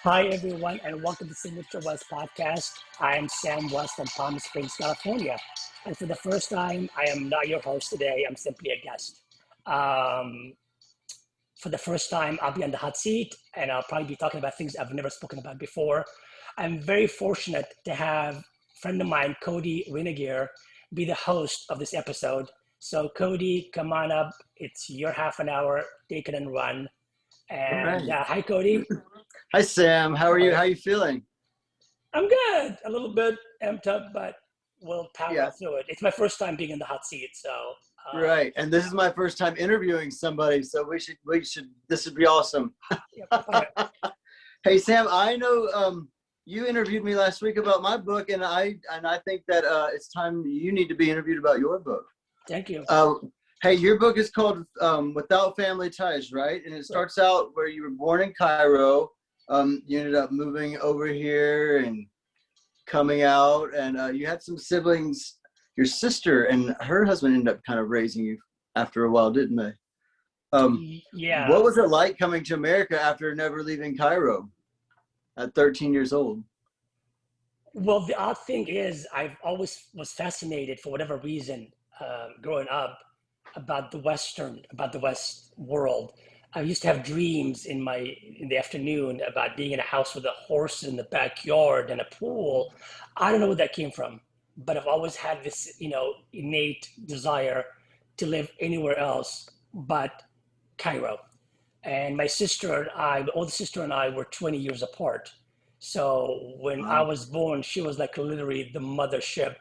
Hi, everyone, and welcome to Signature West Podcast. I'm Sam West from Palm Springs, California. And for the first time, I am not your host today. I'm simply a guest. Um, for the first time, I'll be on the hot seat, and I'll probably be talking about things I've never spoken about before. I'm very fortunate to have a friend of mine, Cody Renegar, be the host of this episode. So, Cody, come on up. It's your half an hour. Take it and run. All And right. hi, Cody. Hi, Sam. How are How are you? you? How are you feeling? I'm good. A little bit amped up, but we'll power Yeah, through it. It's my first time being in the hot seat, so right. And this is my first time interviewing somebody, so we should. This would be awesome. yep. All right. Hey, Sam. I know you interviewed me last week about my book, and I think that it's time you need to be interviewed about your book. Thank you. Uh, hey, your book is called "Without Family Ties," right? And it Right. starts out where you were born in Cairo. You ended up moving over here and coming out, and you had some siblings. Your sister and her husband ended up kind of raising you after a while, didn't they? Yeah. What was it like coming to America after never leaving Cairo at 13 years old? Well, the odd thing is, I've always was fascinated for whatever reason, growing up, about the West world. I used to have dreams in the afternoon about being in a house with a horse in the backyard and a pool. I don't know where that came from, but I've always had this, innate desire to live anywhere else but Cairo. And my sister and I, the older sister and I, were 20 years apart. So when I Wow. was born, she was like literally the mothership.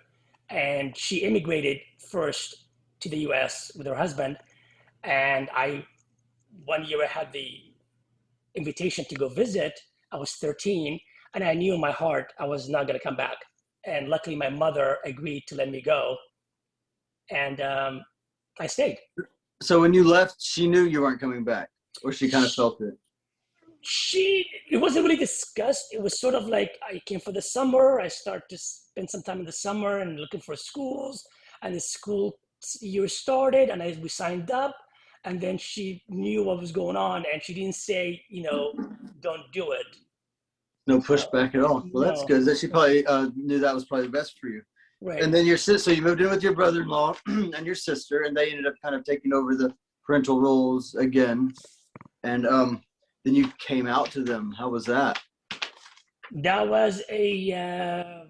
And she immigrated first to the US with her husband. And one year I had the invitation to go visit. I was 13, and I knew in my heart I was not going to come back. And luckily, my mother agreed to let me go. And I stayed. So when you left, she knew you weren't coming back, or she kind of She, felt it. it wasn't really discussed. It was sort of like I came for the summer. I started to spend some time in the summer and looking for schools, and the school year started, and we signed up, and then she knew what was going on, and she didn't say, don't do it. No So pushback at all. Well, that's no, good. That she no, probably knew that was probably the best for you. right. And then your sister, so you moved in with your brother-in-law and your sister, and they ended up kind of taking over the parental roles again. And then you came out to them. How was that? That was a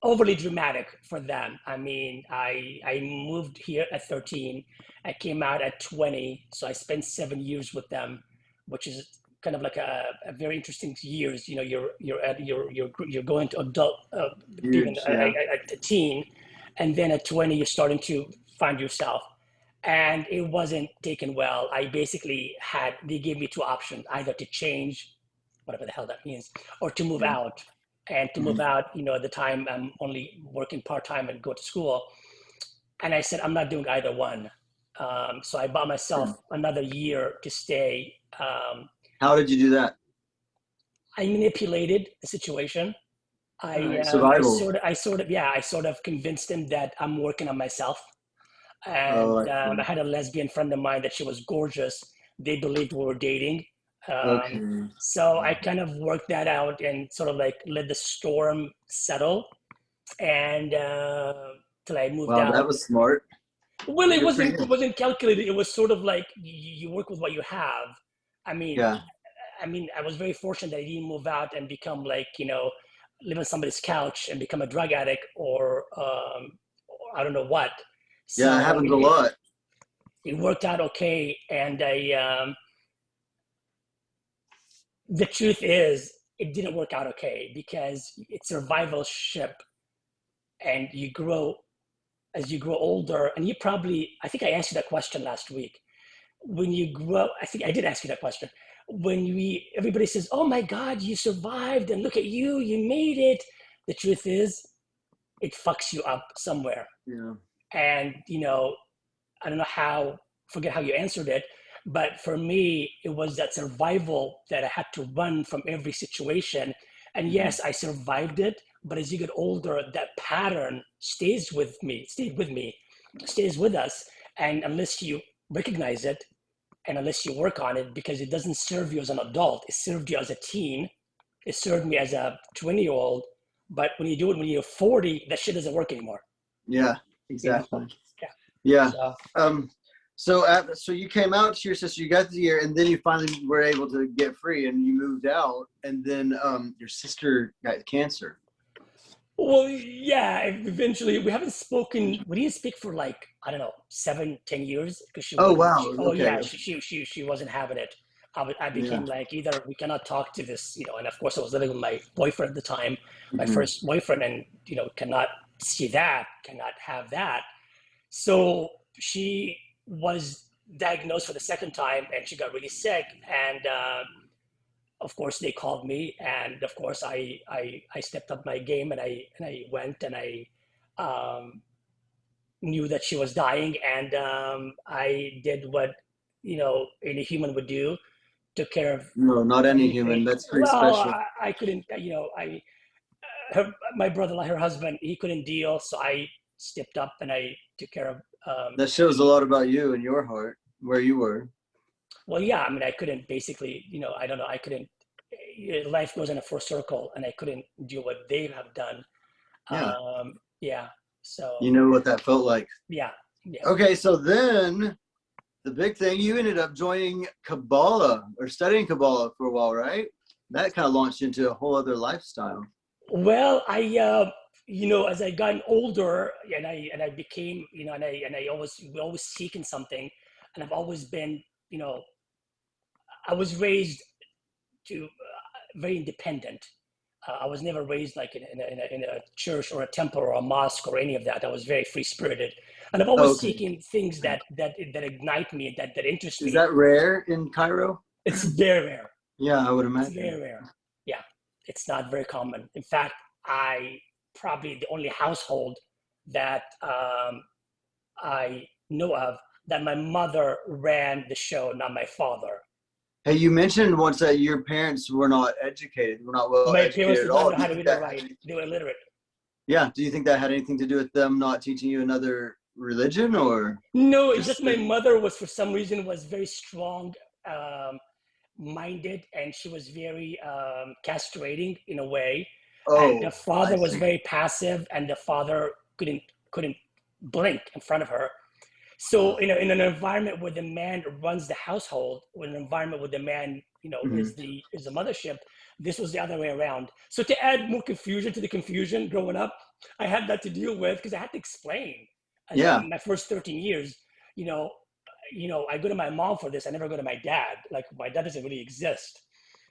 overly dramatic for them. I mean, I moved here at 13. I came out at 20, so I spent 7 years with them, which is kind of like a very interesting years. You're going to adult, being Huge, yeah. a teen, and then at 20 you're starting to find yourself. And it wasn't taken well. They gave me two options: either to change, whatever the hell that means, or to move Yeah. out. And to move Mhm. out, at the time I'm only working part time and go to school. And I said, I'm not doing either one. So I bought myself Sure. another year to stay. How did you do that? I manipulated the situation. All I, right, um, I survival. sort of, I sort of, yeah, I sort of convinced him that I'm working on myself. Oh, And I I see. had a lesbian friend of mine that she was gorgeous. They believed we were dating. Um, Okay. so I kind of worked that out and sort of like let the storm settle. And till I moved Wow, that out. was smart. Well, it Good for wasn't. you. It wasn't calculated. It was sort of like you work with what you have. I mean, Yeah. I was very fortunate that I didn't move out and become like live on somebody's couch and become a drug addict or I don't know what. Yeah, it So happens a lot. it worked out okay. And the truth is, it didn't work out okay because it's survivalship, and as you grow older, and I think I asked you that question last week. When you grow, I think I did ask you that question. Everybody says, "Oh my God, you survived, and look at you, you made it." The truth is, it fucks you up somewhere. Yeah. And I don't know forget how you answered it, but for me, it was that survival that I had to run from every situation. And Mhm. yes, I survived it, but as you get older, that pattern stayed with me, stays with us. And unless you recognize it, and unless you work on it, because it doesn't serve you as an adult, it served you as a teen, it served me as a 20-year-old. But when you do it when you're 40, that shit doesn't work anymore. Yeah, You know? exactly. Yeah. Yeah. So So you came out to your sister, you got the year, and then you finally were able to get free, and you moved out, and then your sister got cancer. well, yeah, eventually we haven't spoken. We didn't speak for like, I don't know, 7, 10 years because she Oh wouldn't. wow. Oh Okay. yeah, she wasn't having it. I Yeah. became like, either we cannot talk to this, and of course I was living with my boyfriend at the time, my Hmm. first boyfriend, and cannot see that, cannot have that. So she was diagnosed for the second time, and she got really sick, and of course they called me, and of course I stepped up my game, and I went, and I um, knew that she was dying, and I did what any human would do, took care of No, not any human. everything. That's pretty Well, special. I couldn't, I my brother, her husband, he couldn't deal, so I stepped up and I took care of. That shows a lot about you and your heart, where you were. Well, yeah, I mean, I couldn't basically, I don't know, I couldn't. Life goes in a full circle, and I couldn't do what they have done. Yeah. Yeah. So You know what that felt like. yeah, yeah. Okay, so then the big thing, you ended up joining Kabbalah or studying Kabbalah for a while, right? That kind of launched into a whole other lifestyle. Well, as I gotten older, and I became, and I always seeking something, and I've always been, I was raised to very independent. I was never raised like in a church or a temple or a mosque or any of that. I was very free spirited, and I'm always Okay. seeking things that ignite me, that interest Is me. that rare in Cairo? It's very rare. Yeah, I would It's imagine. very rare. Yeah, it's not very common. In fact, I probably the only household that I know of that my mother ran the show, not my father. Hey, you mentioned once that your parents were not educated, were not well My parents educated at did not all. know Do you how to think read or that had write. any, They were illiterate. yeah, do you think that had anything to do with them not teaching you another religion or No, it's just just my mother was, for some reason, was very strong um, minded, and she was very castrating in a way. And the oh, I father was see. very passive, and the father couldn't blink in front of her. So in an environment where the man runs the household, in an environment where the man Mhm. is the mothership, this was the other way around. So to add more confusion to the confusion growing up, I had that to deal with because I had to explain. As Yeah. my first 13 years, you know, I go to my mom for this. I never go to my dad. Like, my dad doesn't really exist.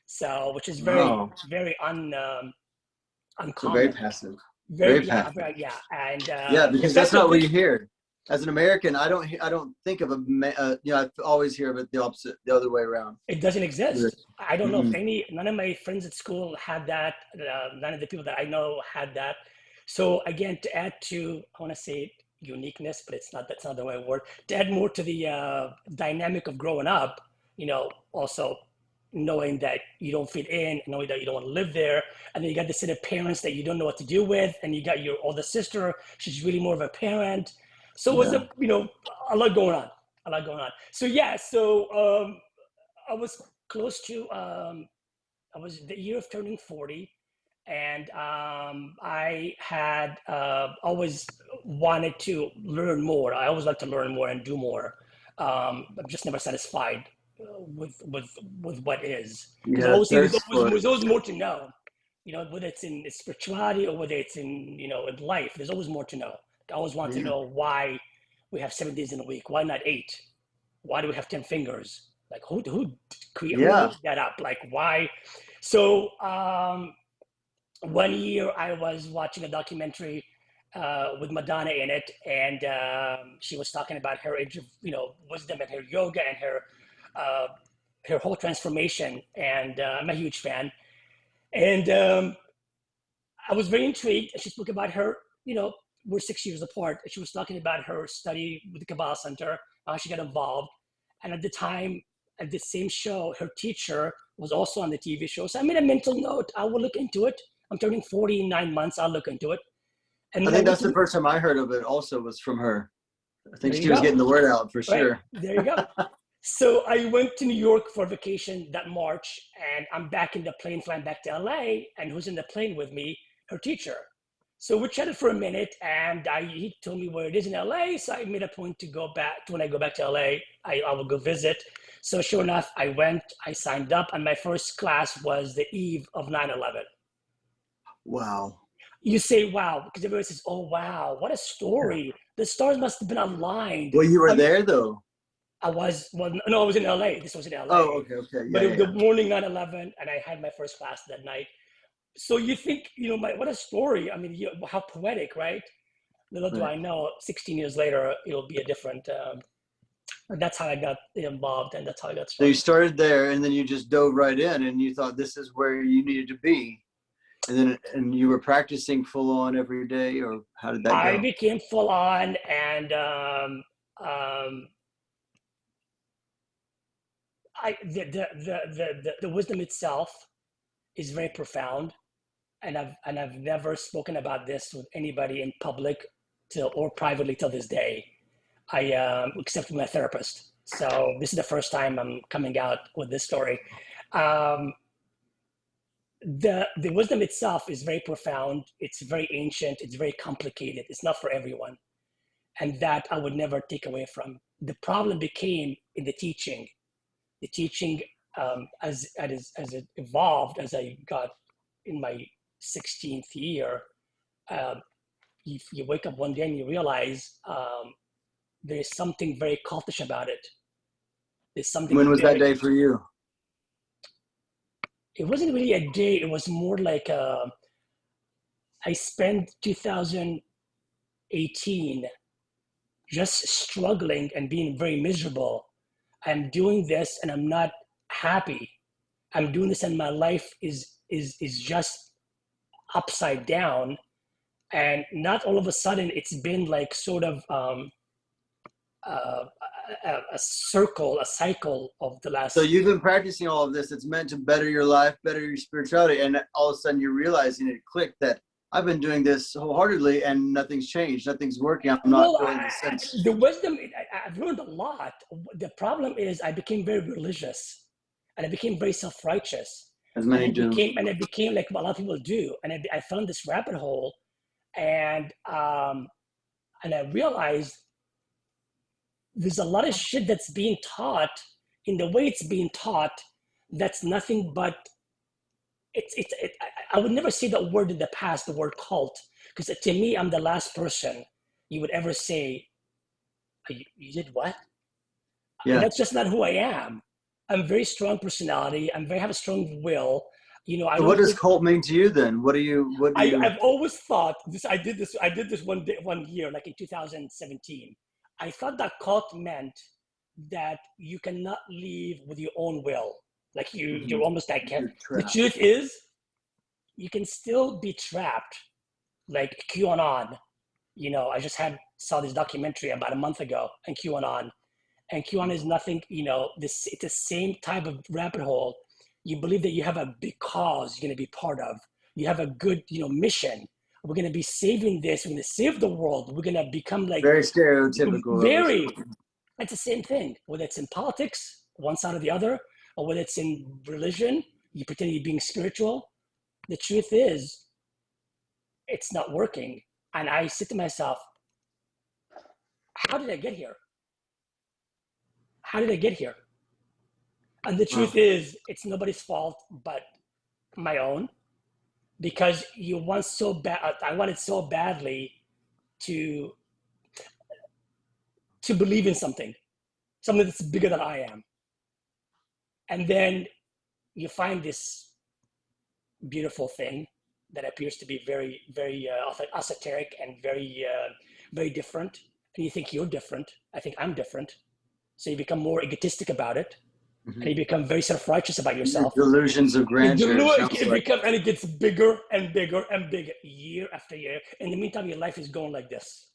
So, which is very, Oh, very so very uncommon. passive. Very Very, yeah, passive. very, yeah. And Yeah, in because that's fact, not what you hear. As an American, I don't think of I always hear of it the opposite, the other way around. it doesn't exist. I don't know if Mm-mm. none of my friends at school had that. None of the people that I know had that. So again, to add to, I want to say uniqueness, but that's not the right word. To add more to the dynamic of growing up, also knowing that you don't fit in, knowing that you don't want to live there, and then you got the set of parents that you don't know what to do with, and you got your older sister. She's really more of a parent. So it was Yeah. a lot going on, a lot going on. So yeah, I was close to I was the year of turning 40, and I had always wanted to learn more. I always like to learn more and do more. I'm just never satisfied with what is, because I Yeah, always think thirst for it. there's always more to know. Whether it's in spirituality or whether it's in life, there's always more to know. I always want to Yeah. know why we have 7 days in a week. Why not eight? Why do we have 10 fingers? Like, who Yeah. made that up? Like, why? So one year I was watching a documentary with Madonna in it, and she was talking about her age of wisdom and her yoga and uh, her whole transformation. And I'm a huge fan. And I was very intrigued. She spoke about her, we're 6 years apart. She was talking about her study with the Kabbalah Center, how she got involved. And at the time, at the same show, her teacher was also on the TV show. So I made a mental note. I will look into it. I'm turning 40 in 9 months. I'll look into it. And I when I think went that's to the first time I heard of it also was from her. I think there you she was go. getting the word out for Right. sure. There you go. So I went to New York for vacation that March, and I'm back in the plane flying back to LA. And who's in the plane with me? Her teacher. So we chatted for a minute, and he told me where it is in LA. So I made a point to go back. When I go back to LA, I will go visit. So sure enough, I went, I signed up, and my first class was the eve of 9/11. Wow. You say, wow, because everybody says, oh, wow, what a story. The stars must have been aligned. Well, you were there though. Well, no, I was in LA. This was in Oh, LA. okay, okay, But yeah, it was yeah, the morning 9/11, and I had my first class that night. So you think, what a story. I mean, how poetic, right? Little do right. I know, 16 years later, it'll be a different. That's how I got involved, and that's how I got So you started. started there, and then you just dove right in, and you thought this is where you needed to be, and you were practicing full on every day, or how did that I go? became full on, and um, the wisdom itself is very profound, and I've never spoken about this with anybody in public till or privately till this day. I except with my therapist. So this is the first time I'm coming out with this story. Um, the wisdom itself is very profound. It's very ancient. It's very complicated. It's not for everyone, and that I would never take away from. The problem became in the teaching. The teaching, as it evolved, as I got in my 16th year, uh, you wake up one day and you realize there's something very cultish about it. There's When something was that very. day for you? It wasn't really a day. It was more like I spent 2018 just struggling and being very miserable. I'm doing this and I'm not happy. I'm doing this and my life is just upside down. And not all of a sudden it's been like sort of uh, a circle, a cycle of the So last. you've been practicing all of this. It's meant to better your life, better your spirituality, and all of a sudden you're realizing it clicked that I've been doing this wholeheartedly and nothing's changed, nothing's working. I'm not Well, feeling the sense the wisdom, I've learned a lot. The problem is I became very religious and I became very self-righteous. as many do. And it became like what a lot of people do. And I fell in this rabbit hole, and I realized there's a lot of shit that's being taught in the way it's being taught that's nothing but I would never say that word in the past, the word cult, because to me, I'm the last person you would ever say, you did what? And Yeah. that's just not who I am. I'm a very strong personality. Have a strong will. I So what don't does believe. cult mean to you then? What do you, I've always thought this. I did this one year, like in 2017. I thought that cult meant that you cannot leave with your own will. Like you're Mhm. almost like You're the trapped. truth is you can still be trapped, like QAnon. I just saw this documentary about a month ago on QAnon, and QAnon is nothing. It's the same type of rabbit hole. You believe that you have a big cause you're going to be part of. You have a good, mission. We're going to be saving this. We're going to save the world. We're going to become like Very stereotypical of us. very. It's the same thing. Whether it's in politics, one side or the other, or whether it's in religion, you pretend you're being spiritual. The truth is, it's not working. And I said to myself, how did I get here? How did I get here? And the Wow. truth is, it's nobody's fault but my own, because I wanted so badly to believe in something that's bigger than I am. And then you find this beautiful thing that appears to be very, very esoteric and very, very different. And you think you're different. I think I'm different. So you become more egotistic about it, and you Mhm. become very self-righteous about Your yourself. delusions of grandeur, it sounds like. And it gets bigger and bigger and bigger year after year. In the meantime, your life is going like this.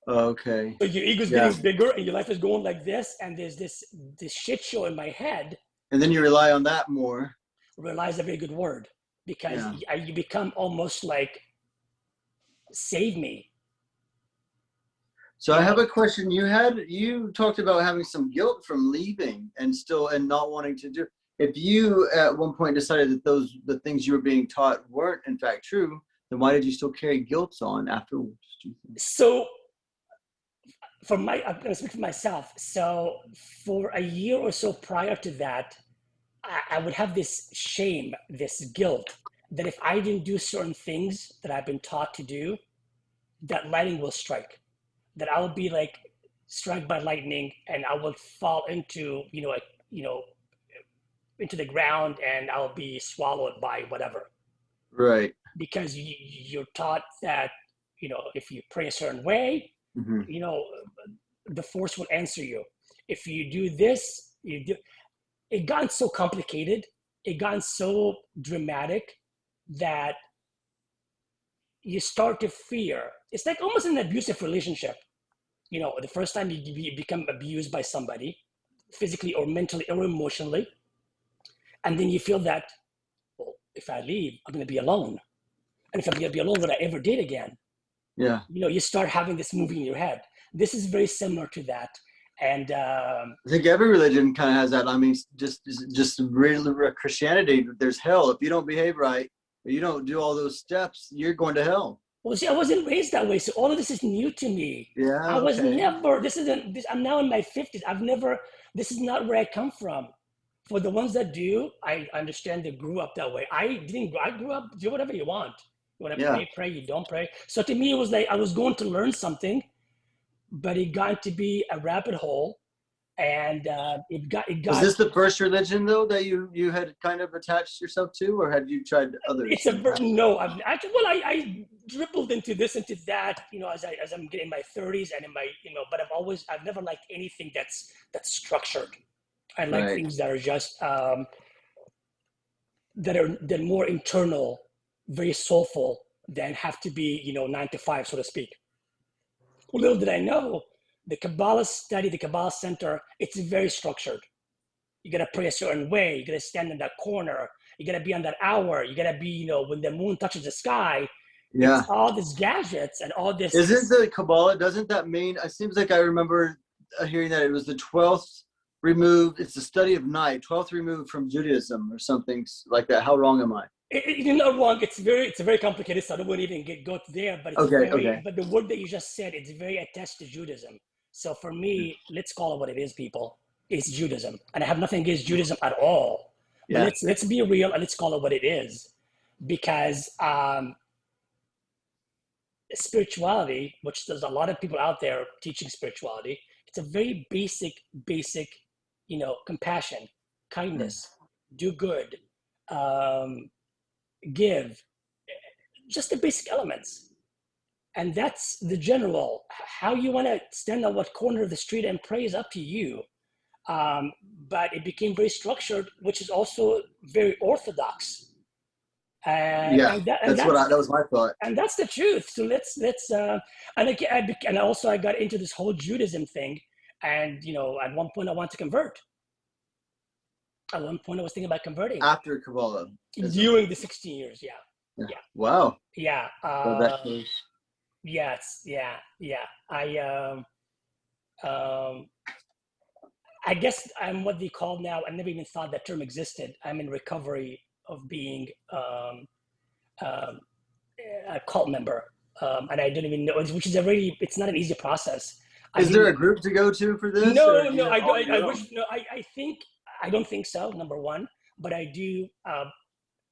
Okay. So your ego is Yeah. getting bigger and your life is going like this. And there's this shit show in my head. And then you rely on that more. Realize a very good word, because Yeah. you become almost like, save me. So I have a question. You talked about having some guilt from leaving and not wanting to do. If you at one point decided that the things you were being taught weren't in fact true, then why did you still carry guilt on afterwards, do you think? So I'm going to speak for myself. So for a year or so prior to that, I would have this shame, this guilt that if I didn't do certain things that I've been taught to do, that lightning will strike, that I will be like struck by lightning and I will fall into, you know, into the ground and I'll be swallowed by whatever. Right. Because you're taught that, if you pray a certain way, Hmm. you know, the force will answer you. If you do this, it got so complicated, it got so dramatic that you start to fear. It's like almost an abusive relationship. The first time you become abused by somebody, physically or mentally or emotionally, and then you feel that, well, if I leave, I'm going to be alone. And if I'm going to be alone, would I ever date again? Yeah. You start having this movie in your head. This is very similar to that. And I think every religion kind of has that. I mean, just really Christianity, there's hell. If you don't behave right, or you don't do all those steps, you're going to hell. well, see, I wasn't raised that way, so all of this is new to me. Yeah, I was okay. never. This isn't. This, I'm now in my 50s. I've never. This is not where I come from. For the ones that do, I understand they grew up that way. I didn't. I grew up, do whatever you want. You want to Yeah. pray. You don't pray. So to me, it was like I was going to learn something, but it got to be a rabbit hole, and it Was got. this the first religion though that you had kind of attached yourself to, or had you tried others It's in the past? no. I've actually, well, I dribbled into this, into that, as I'm getting in my 30s and in my, but I've never liked anything that's structured. I like Right. things that are just that more internal, very soulful, than have to be, 9 to 5, so to speak. Little did I know, the Kabbalah study, the Kabbalah Center, it's very structured. You gotta pray a certain way. You gotta stand in that corner. You gotta be on that hour. You gotta be, when the moon touches the sky. It's Yeah. all these gadgets and all this. Isn't the Kabbalah, doesn't that mean, it seems like I remember hearing that it was the 12th removed, it's the study of night, 12th removed from Judaism or something like that. How wrong am I? You're not wrong. It's very complicated, so I don't want to even go there. But Okay, okay. but the word that you just said, it's very attached to Judaism. So for me, let's call it what it is, people. It's Judaism, and I have nothing against Judaism at all. But Yeah. let's be real and let's call it what it is, because spirituality, which there's a lot of people out there teaching spirituality, it's a very basic, compassion, kindness, do good, um, give, just the basic elements. And that's the general. How you want to stand on what corner of the street and pray is up to you. But it became very structured, which is also very orthodox. Yeah, And that was my thought. that's the truth. So let's and again, and also I got into this whole Judaism thing, and at one point I wanted to convert. At one point I was thinking about converting After Kabbalah. during the 16 years. Yeah, Yeah. yeah, Wow. yeah. So that was, Yes, yeah. Um, I guess I'm what they call now. I never even thought that term existed. I'm in recovery of being um, a cult member, and I didn't even know, which is it's not an easy process. I is there didn't. a group to go to for this, or No, do you no, have on I your own? wish. No, I think I don't think so. Number one, but I do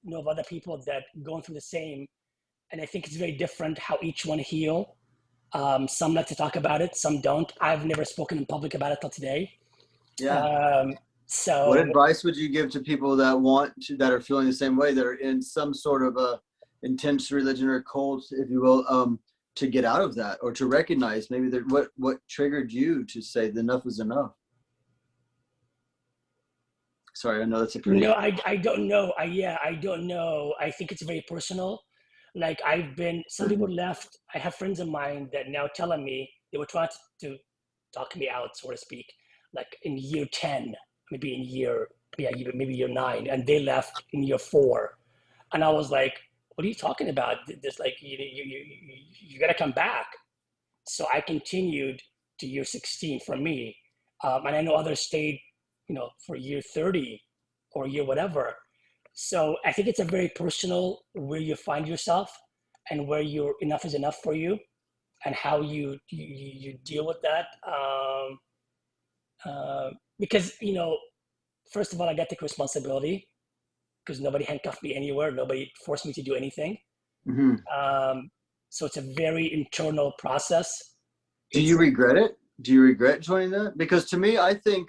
know of other people that going through the same, and I think it's very different how each one heal. Some like to talk about it, some don't. I've never spoken in public about it till today. Yeah. Um, What so advice would you give to people that are feeling the same way, that are in some sort of a intense religion or cult, if you will, to get out of that, or to recognize maybe that what triggered you to say enough is enough? Sorry, I know that's a pretty. no, I don't know. I don't know. I think it's very personal. Like some people left. I have friends of mine that now telling me they were trying to talk me out, so to speak, like in year 10, maybe in year, yeah, maybe year 9, and they left in year 4. And I was like, what are you talking about? There's like, you got to come back. So I continued to year 16 for me. And I know others stayed, for year 30 or year whatever. So I think it's a very personal where you find yourself and where your enough is enough for you and how you deal with that. Because, first of all, I got to take responsibility because nobody handcuffed me anywhere. Nobody forced me to do anything. Mm-hmm. So it's a very internal process. Do you regret it? Do you regret joining that? Because to me, I think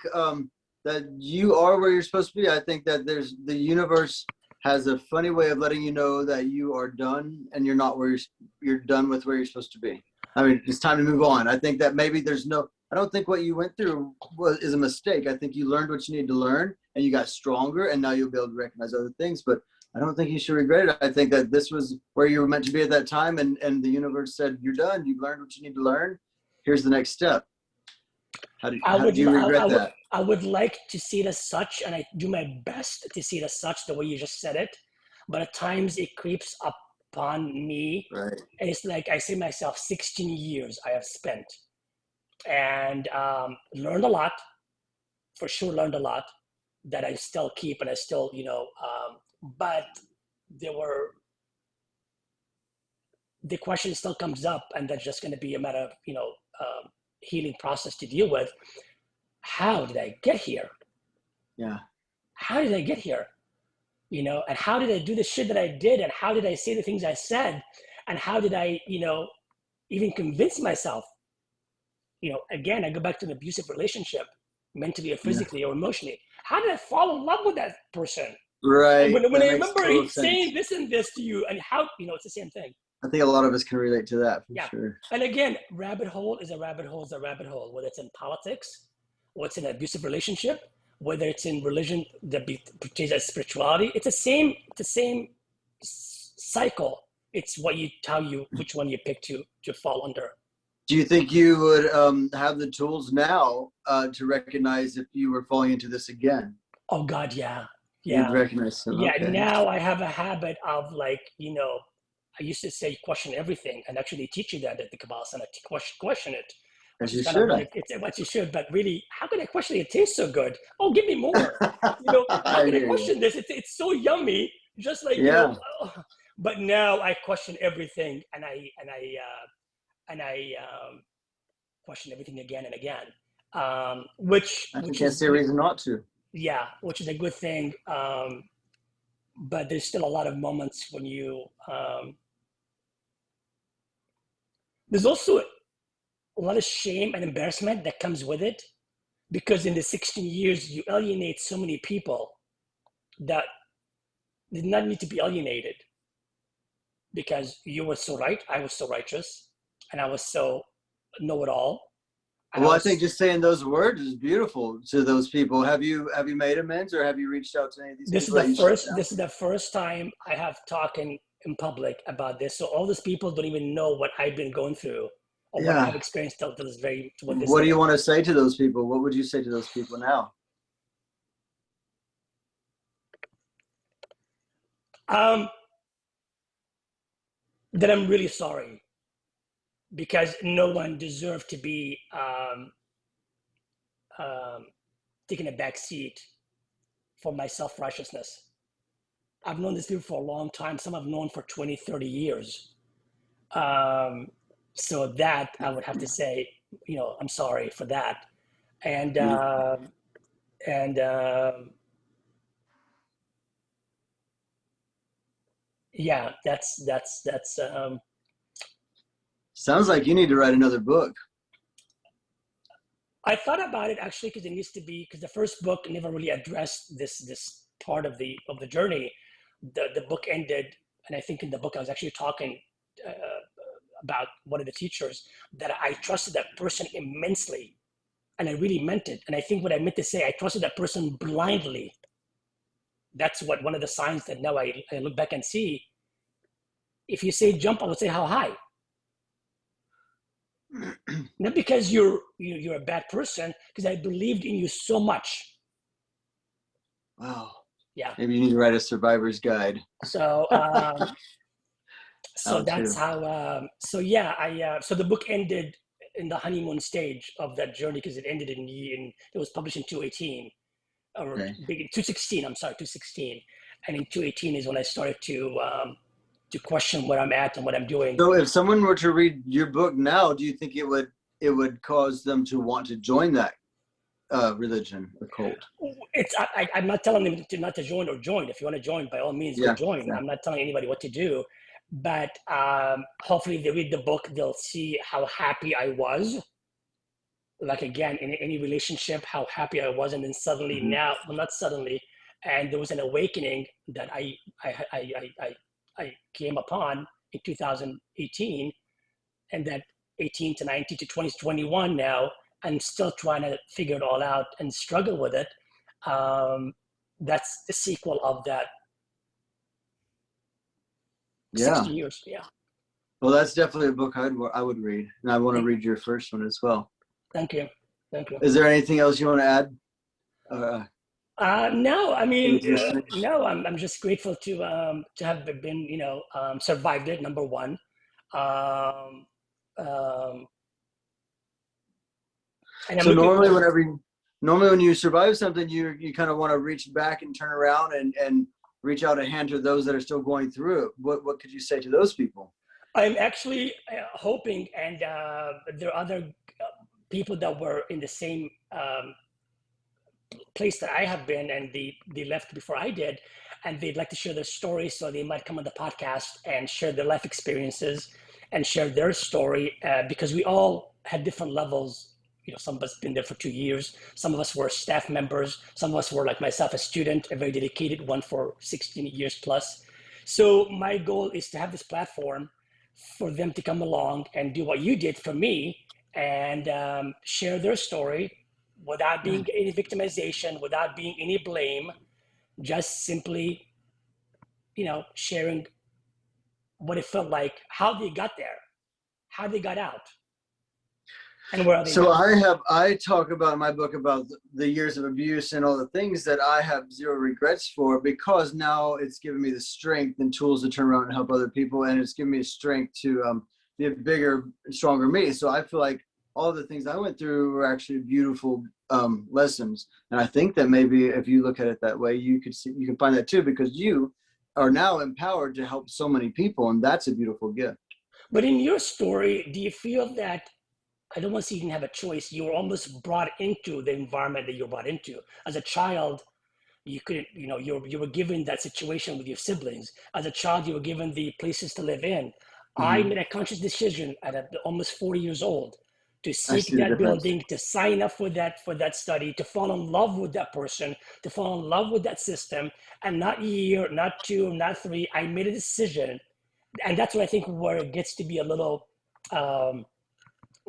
that you are where you're supposed to be. I think that the universe has a funny way of letting you know that you are done and you're not where you're done with where you're supposed to be. I mean, it's time to move on. I think that maybe I don't think what you went through is a mistake. I think you learned what you needed to learn and you got stronger and now you'll be able to recognize other things. But I don't think you should regret it. I think that this was where you were meant to be at that time and the universe said, you're done. You've learned what you need to learn. Here's the next step. How do you regret that? I would like to see it as such, and I do my best to see it as such the way you just said it. But at times it creeps upon me, Right. and it's like I say to myself, 16 years I have spent, and learned a lot. For sure, learned a lot that I still keep, and I still, but there were the question still comes up, and that's just going to be a matter of healing process to deal with. How did I get here? Yeah. How did I get here? And how did I do the shit that I did? And how did I say the things I said? And how did I, even convince myself? Again, I go back to an abusive relationship, mentally or physically or emotionally. How did I fall in love with that person? Right. When That I makes remember total saying sense. this and this to you, and how, it's the same thing. I think a lot of us can relate to that for sure. And again, rabbit hole is a rabbit hole is a rabbit hole, whether it's in politics, or it's in an abusive relationship, whether it's in religion that portrays as spirituality. It's the same cycle. It's which one you pick to fall under. Do you think you would have the tools now to recognize if you were falling into this again? Oh God, yeah. You'd recognize them. Yeah, Okay. now I have a habit of I used to say question everything, and actually teach you that at the Kabbalah Center, to question it, As which you is kind of should. like it's what you should. But really, how can I question it? It tastes so good. Oh, give me more. How I can I hear you. question this? It's so yummy. Just like Yeah. But now I question everything, and I question everything again and again, which I which can't is see a reason not to. yeah, which is a good thing. But there's still a lot of moments when there's also a lot of shame and embarrassment that comes with it, because in the 16 years you alienate so many people that did not need to be alienated, because you were so right, I was so righteous, and I was so know-it-all, and I Well, I think was. just saying those words is beautiful to those people. Have you made amends, or have you reached out to any of these This is people the that you shut first. down? This is the first time I have talking in public about this. So all these people don't even know what I've been going through or what I have Yeah. experienced till this to this What do you minute. want to say to those people? What would you say to those people now? Um, that I'm really sorry, because no one deserved to be um, taking a back seat for my self-righteousness. I've known these people for a long time. Some I've known for 20, 30 years. Um, so that I would have to say, I'm sorry for that. And and yeah, that's. Sounds like you need to write another book. I thought about it actually, because it needs to be, because the first book never really addressed this part of the journey. The book ended, and I think in the book I was actually talking uh, about one of the teachers that I trusted that person immensely, and I really meant it. And I think what I meant to say, I trusted that person blindly. That's what one of the signs that now I look back and see. If you say jump, I would say how high. Not because you're a bad person, because I believed in you so much. Wow. Yeah. Maybe you need to write a survivor's guide. So How that's to. how. So yeah, so the book ended in the honeymoon stage of that journey because it ended it was published in 2018 or Okay. 2016. I'm sorry, 2016, and in 2018 is when I started to question where I'm at and what I'm doing. So if someone were to read your book now, do you think it would cause them to want to join that religion or cult? I'm not telling them not to join or join. If you want to join, by all means, go Yeah, join. yeah. I'm not telling anybody what to do, but hopefully, if they read the book, they'll see how happy I was. Like again, in any relationship, how happy I was, and then suddenly Mhm. now, well, not suddenly, and there was an awakening that I came upon in 2018, and that 18 to 19 to 20 to 21 now, I'm still trying to figure it all out and struggle with it. um, that's the sequel of that Yeah. 16 years. Yeah. Well, that's definitely a book I would read, and I want to Thank, read your first one as well. thank you. Thank you. Is there anything else you want to add? No, I mean, To this thing? no, I'm just grateful to have been, survived it, number one. Um, um, and I'm So looking normally, forward. normally when you survive something, you kind of want to reach back and turn around and reach out a hand to those that are still going through it. What could you say to those people? I'm actually hoping, and there are other people that were in the same place that I have been, and they left before I did, and they'd like to share their story, so they might come on the podcast and share their life experiences and share their story, because we all had different levels. Some of us been there for 2 years. Some of us were staff members. Some of us were like myself, a student, a very dedicated one for 16 years plus. So my goal is to have this platform for them to come along and do what you did for me and share their story without being any victimization, without being any blame, just simply, sharing what it felt like, how they got there, how they got out, and where are they So now. I talk about in my book about the years of abuse and all the things that I have zero regrets for, because now it's given me the strength and tools to turn around and help other people, and it's given me strength to be a bigger, stronger me. So I feel like all the things I went through were actually beautiful lessons, and I think that maybe if you look at it that way, you can find that too, because you are now empowered to help so many people, and that's a beautiful gift. But in your story, do you feel that, I don't want to say you didn't have a choice, you were almost brought into the environment that you're brought into? As a child, you couldn't, you were given that situation with your siblings. As a child, you were given the places to live in. I Mm-hmm. made a conscious decision at almost 40 years old to I seek see the that difference. building, to sign up for that study, to fall in love with that person, to fall in love with that system, and not year, not two, not three. I made a decision, and that's what I think where it gets to be a little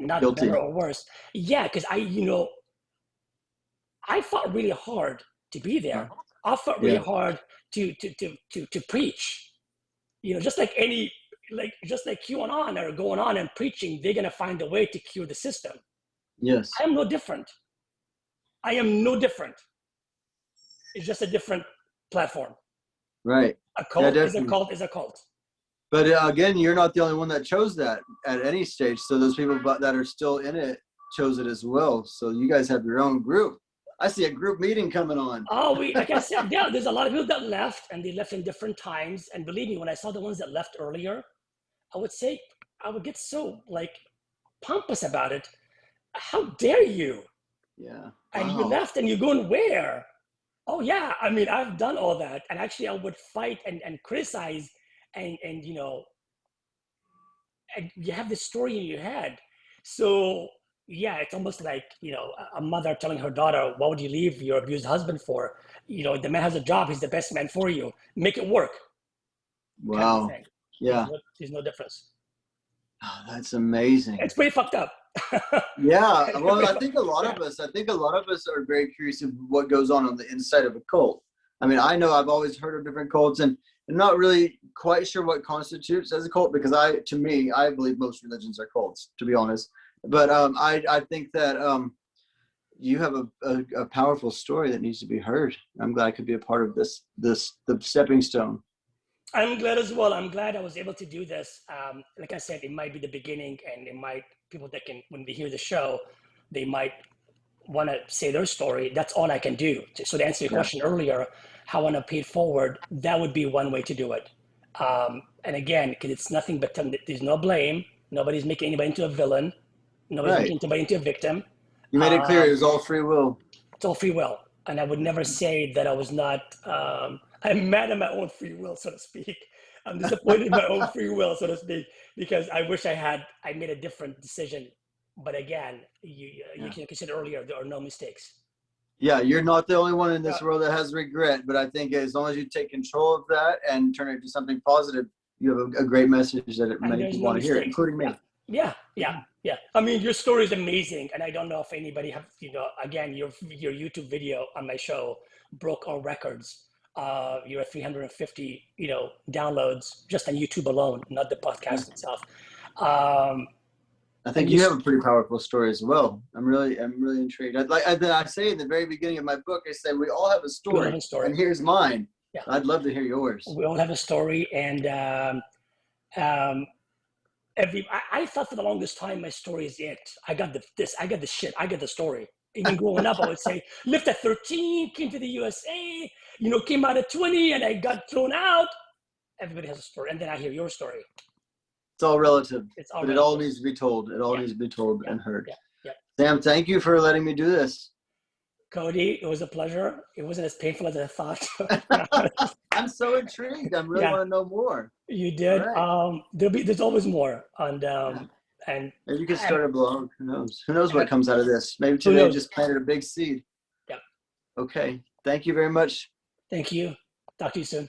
not better Guilty. or worse. Yeah, because I fought really hard to be Huh? there. I fought really Yeah. hard to preach. Just like QAnon are going on and preaching, they're gonna find a way to cure the system. I Yes. am no different. I am no different. It's just a different platform. Right. A Yeah, cult is a definitely. cult is a cult. But again, you're not the only one that chose that at any stage. So those people that are still in it chose it as well. So you guys have your own group. I see a group meeting coming on. Oh, like I said, yeah, there's a lot of people that left, and they left in different times. And believe me, when I saw the ones that left earlier, I would get so like pompous about it. How dare you? Yeah. And you Wow. left and you're going where? Oh yeah, I mean, I've done all that. And actually I would fight and criticize, and and you have this story in your head. So yeah, it's almost like, a mother telling her daughter, what would you leave your abused husband for? The man has a job, he's the best man for you. Make it work, kind of a Wow. thing. Yeah. There's no difference. Oh, that's amazing. It's pretty fucked up. Yeah. It's Well, pretty I yeah. think a lot of us are very curious of what goes on the inside of a cult. I mean, I know I've always heard of different cults, and not really quite sure what constitutes as a cult, because to me, I believe most religions are cults, to be honest. But I think that you have a powerful story that needs to be heard. I'm glad I could be a part of the stepping stone. I'm glad as well. I'm glad I was able to do this. Like I said, it might be the beginning, and it might people that can when they hear the show, they might want to say their story. That's all I can do. So to answer your Yeah. question earlier, how I want to pay it forward, that would be one way to do it. And again, because it's nothing but there's no blame. Nobody's making anybody into a villain. Nobody's Right. making anybody into a victim. You made it clear it Um, was all free will. it's all free will, and I would never say that I was not. I'm mad at my own free will, so to speak. I'm disappointed in my own free will, so to speak, because I wish I made a different decision. But again, you Yeah. can consider earlier there are no mistakes. Yeah, you're not the only one in Yeah, this world that has regret, but I think as long as you take control of that and turn it into something positive, you have a great message that and many there's people no want to hear, mistakes. including Yeah, me. yeah, yeah, yeah. I mean, your story is amazing, and I don't know if anybody have again your YouTube video on my show broke all records. You're at 350 downloads just on YouTube alone, not the Yeah. podcast itself. Um, I and think you you have a pretty powerful story as well. I'm really intrigued. I say in the very beginning of my book, I say we all have a we all have story, a story. and here's mine. Yeah, I'd love to hear yours. we all have a story, and um, I thought for the longest time my story is it. I got I got the shit, I got the story. Even growing up, I would say lived at 13, came to the USA, came out at 20, and I got thrown out. Everybody has a story, and then I hear your story. It's all relative, It's all but it all relative. needs to be told. It all Yeah, needs to be told yeah, and heard. yeah, yeah. Sam, thank you for letting me do this. Cody, it was a pleasure. It wasn't as painful as I thought. When I was- I'm so intrigued. I really yeah, want to know more. you All did. right. There's always more, Yeah. and Maybe you could and, start a blog. Who knows? Who knows and what comes out of this? Maybe who today knows? just planted a big seed. Yeah. Okay. Thank you very much. Thank you. Talk to you soon.